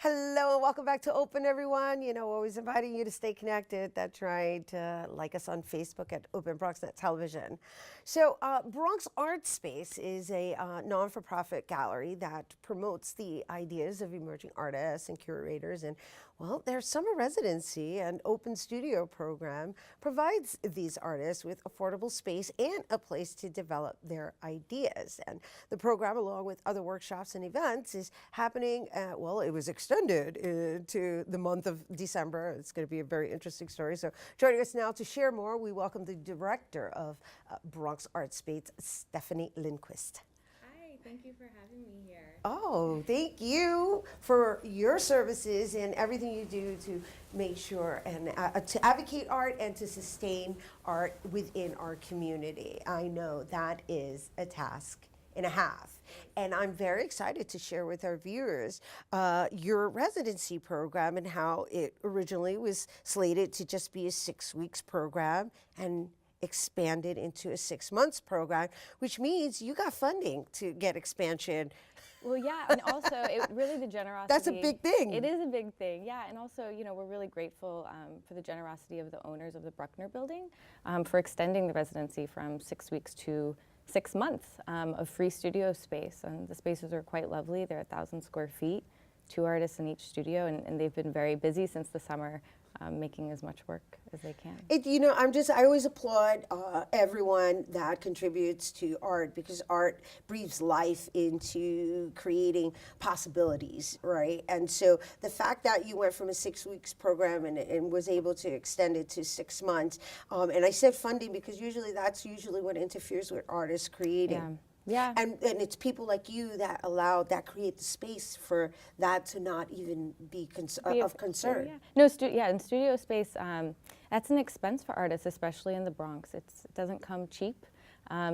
Hello, and welcome back to Open, everyone. You know, always inviting you to stay connected. That's right. Like us on Facebook at Open Bronx Net Television. So, Bronx Art Space is a non-for-profit gallery that promotes the ideas of emerging artists and curators. And, well, their summer residency and open studio program provides these artists with affordable space and a place to develop their ideas. And the program, along with other workshops and events, is happening, well, it was extended to the month of December. It's going to be a very interesting story. So joining us now to share more, we welcome the director of Bronx Art Space, Stephanie Lindquist. Hi, thank you for having me here. Oh, thank you for your services and everything you do to make sure and to advocate art and to sustain art within our community. I know that is a task and a half. And I'm very excited to share with our viewers your residency program and how it originally was slated to just be a 6 weeks program and expanded into a 6 months program, which means you got funding to get expansion. Well, yeah, and also really the generosity. That's a big thing. It is a big thing, yeah. And also, you know, we're really grateful for the generosity of the owners of the Bruckner building for extending the residency from 6 weeks to 6 months of free studio space. And the spaces are quite lovely. They're 1,000 square feet, 2 artists in each studio, and they've been very busy since the summer, making as much work as they can. You know, I always applaud everyone that contributes to art, because art breathes life into creating possibilities, right? And so the fact that you went from a 6 weeks program and was able to extend it to 6 months, and I said funding because that's usually what interferes with artists creating. Yeah. Yeah. And it's people like you that create the space for that to not even be of concern. Yeah. No, in studio space, that's an expense for artists, especially in the Bronx. It doesn't come cheap.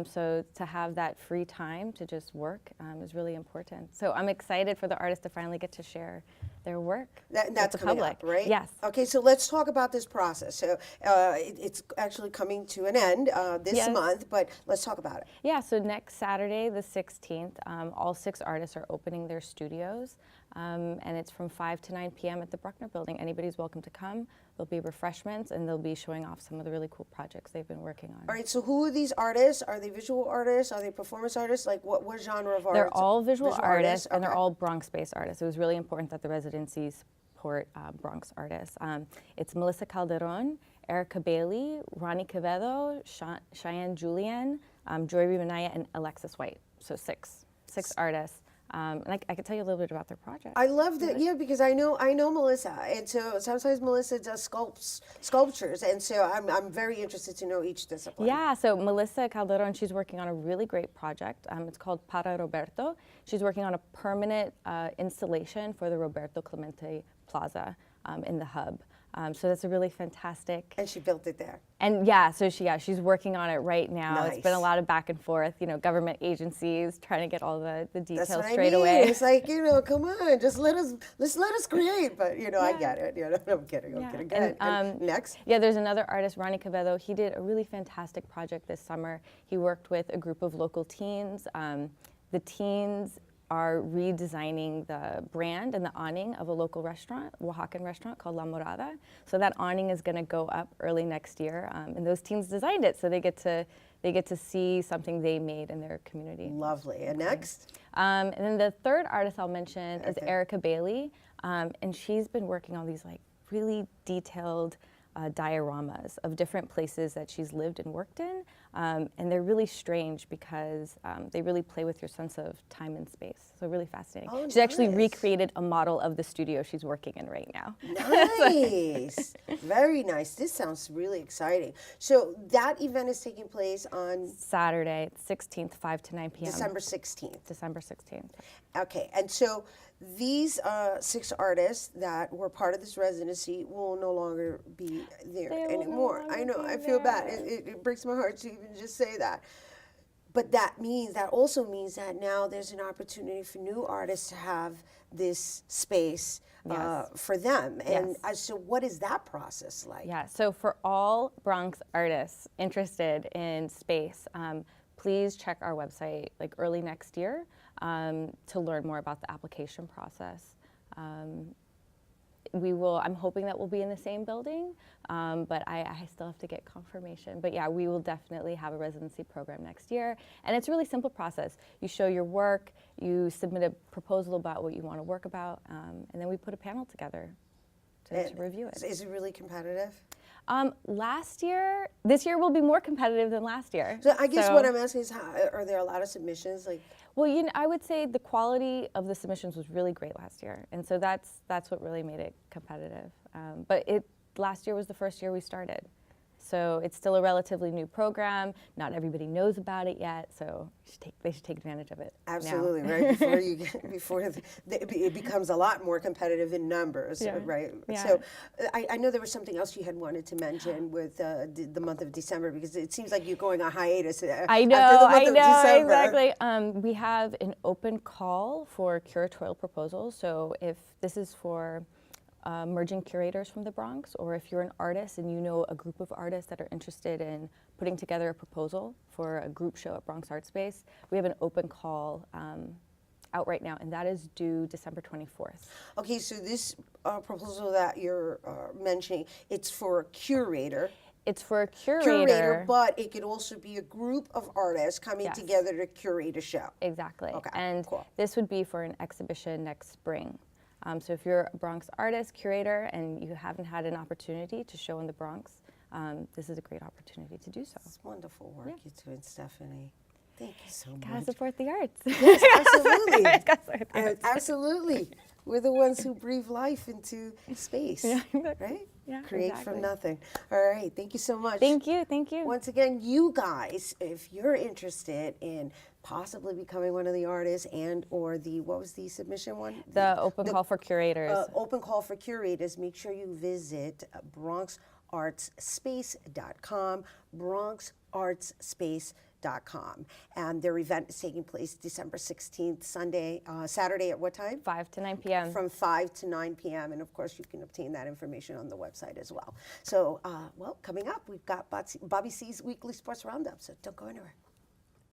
So to have that free time to just work is really important. So I'm excited for the artists to finally get to share their work that's with the public. Up, right? Yes. Okay, so let's talk about this process. So it's actually coming to an end this month, but let's talk about it. Yeah, so next Saturday, the 16th, all 6 artists are opening their studios, and it's from 5 to 9 p.m. at the Bruckner building. Anybody's welcome to come. There'll be refreshments, and they'll be showing off some of the really cool projects they've been working on. All right, so who are these artists? Are they visual artists? Are they performance artists? Like what genre of art? They're all visual artists, and okay. they're all Bronx-based artists. It was really important that the residencies support Bronx artists. It's Melissa Calderon, Erica Bailey, Ronnie Quevedo, Cheyenne Julian, Joy Rimanaya, and Alexis White. So six artists. And I can tell you a little bit about their project. I love that, yeah, because I know Melissa, and so sometimes Melissa does sculptures, and so I'm very interested to know each discipline. Yeah, so Melissa Calderon, she's working on a really great project. It's called Para Roberto. She's working on a permanent installation for the Roberto Clemente Plaza in the hub. So that's a really fantastic. And she built it there. And yeah, so she's working on it right now. Nice. It's been a lot of back and forth, you know, government agencies trying to get all the details That's what straight I mean. away. It's like, you know, come on, just let us create. But you know, Yeah. I get it. You know, I'm kidding. Go ahead. And next. Yeah, there's another artist, Ronnie Quevedo. He did a really fantastic project this summer. He worked with a group of local teens. The teens are redesigning the brand and the awning of a local restaurant, Oaxacan restaurant called La Morada. So that awning is going to go up early next year, and those teens designed it, so they get to see something they made in their community. Lovely. And next? And then the third artist I'll mention is Erica Bailey, and she's been working on these like really detailed dioramas of different places that she's lived and worked in, and they're really strange because they really play with your sense of time and space. So really fascinating. Oh, she's actually recreated a model of the studio she's working in right now. Nice. Very nice. This sounds really exciting. So that event is taking place on Saturday, 16th, 5 to 9 p.m. December 16th. December 16th. Okay, and so these 6 artists that were part of this residency will no longer be there anymore. I know, I feel bad. It breaks my heart to even just say that. But that also means that now there's an opportunity for new artists to have this space for them. And so what is that process like? Yeah, so for all Bronx artists interested in space, please check our website like early next year to learn more about the application process. I'm hoping that we'll be in the same building, but I still have to get confirmation. But yeah, we will definitely have a residency program next year. And it's a really simple process. You show your work, you submit a proposal about what you want to work about, and then we put a panel together to review it. Is it really competitive? This year will be more competitive than last year. So I guess what I'm asking is, are there a lot of submissions? Like, well, I would say the quality of the submissions was really great last year, and so that's what really made it competitive. But last year was the first year we started, so it's still a relatively new program. Not everybody knows about it yet, so they should take advantage of it. Absolutely, now. right? Before it becomes a lot more competitive in numbers, Yeah. right? Yeah. So I know there was something else you had wanted to mention with the month of December, because it seems like you're going on hiatus I know, after the month of December. exactly. We have an open call for curatorial proposals. So if this is for merging curators from the Bronx, or if you're an artist and you know a group of artists that are interested in putting together a proposal for a group show at Bronx Art Space, we have an open call out right now, and that is due December 24th. Okay, so this proposal that you're mentioning, it's for a curator. It's for a curator. But it could also be a group of artists coming Yes. together to curate a show. Exactly. Okay, and cool. this would be for an exhibition next spring. So if you're a Bronx artist, curator, and you haven't had an opportunity to show in the Bronx, this is a great opportunity to do so. It's wonderful work you're doing, Stephanie. Thank you so much. Gotta support the arts. Yes, absolutely. Gotta support the arts. Absolutely. We're the ones who breathe life into space, Yeah, exactly. right? Yeah, Create exactly. from nothing. All right, thank you so much. Thank you, thank you. Once again, you guys, if you're interested in possibly becoming one of the artists or what was the submission one? The open call for curators. Open call for curators, make sure you visit bronxartspace.com, bronxartspace.com. And their event is taking place December 16th, Saturday at what time? 5 to 9 p.m. From 5 to 9 p.m. And of course, you can obtain that information on the website as well. So, coming up, we've got Bobby C's Weekly Sports Roundup, so don't go anywhere.